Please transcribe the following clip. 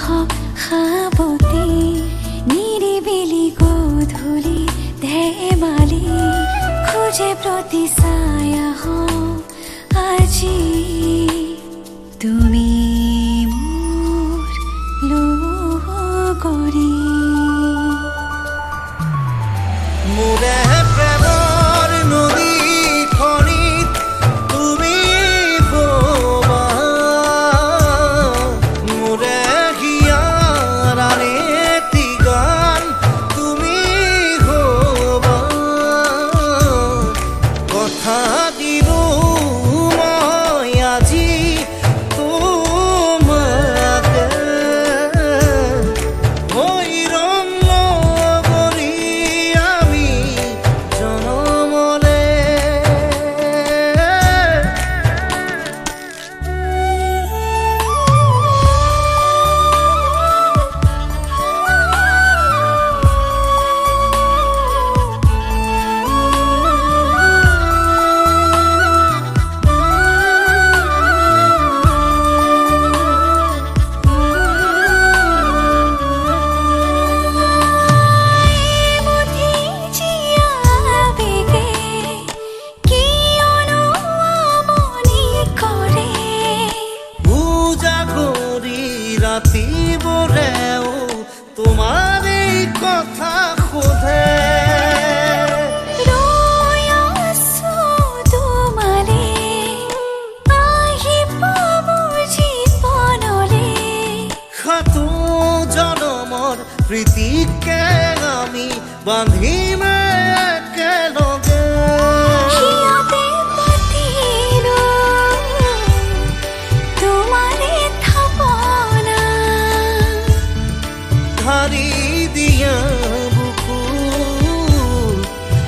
সাবতি নিরিবিলি গধূলি ধেমালি খুঁজে প্রতি ছায়া আজি তুমি মোৰ লগৰী মোৰে প্ৰেমৰ নদীখনিত তুমি ববা মোৰে হিয়াৰাৰে এটি গান তুমি হবা কথা দিলো মই আজি তোমাকে হৈৰম লগৰী আমি জনমলে রাতিবোৰেও তোমাৰ এই কথা সোধে ৰৈ আছো তোমালে আহিব মোৰ জীৱনলে সাতো জনমৰ প্ৰীতিকে আমি বান্ধিমে একেলগে হিয়াতে পাতিলো তোমাৰে থাপনা ধাৰি দিয়া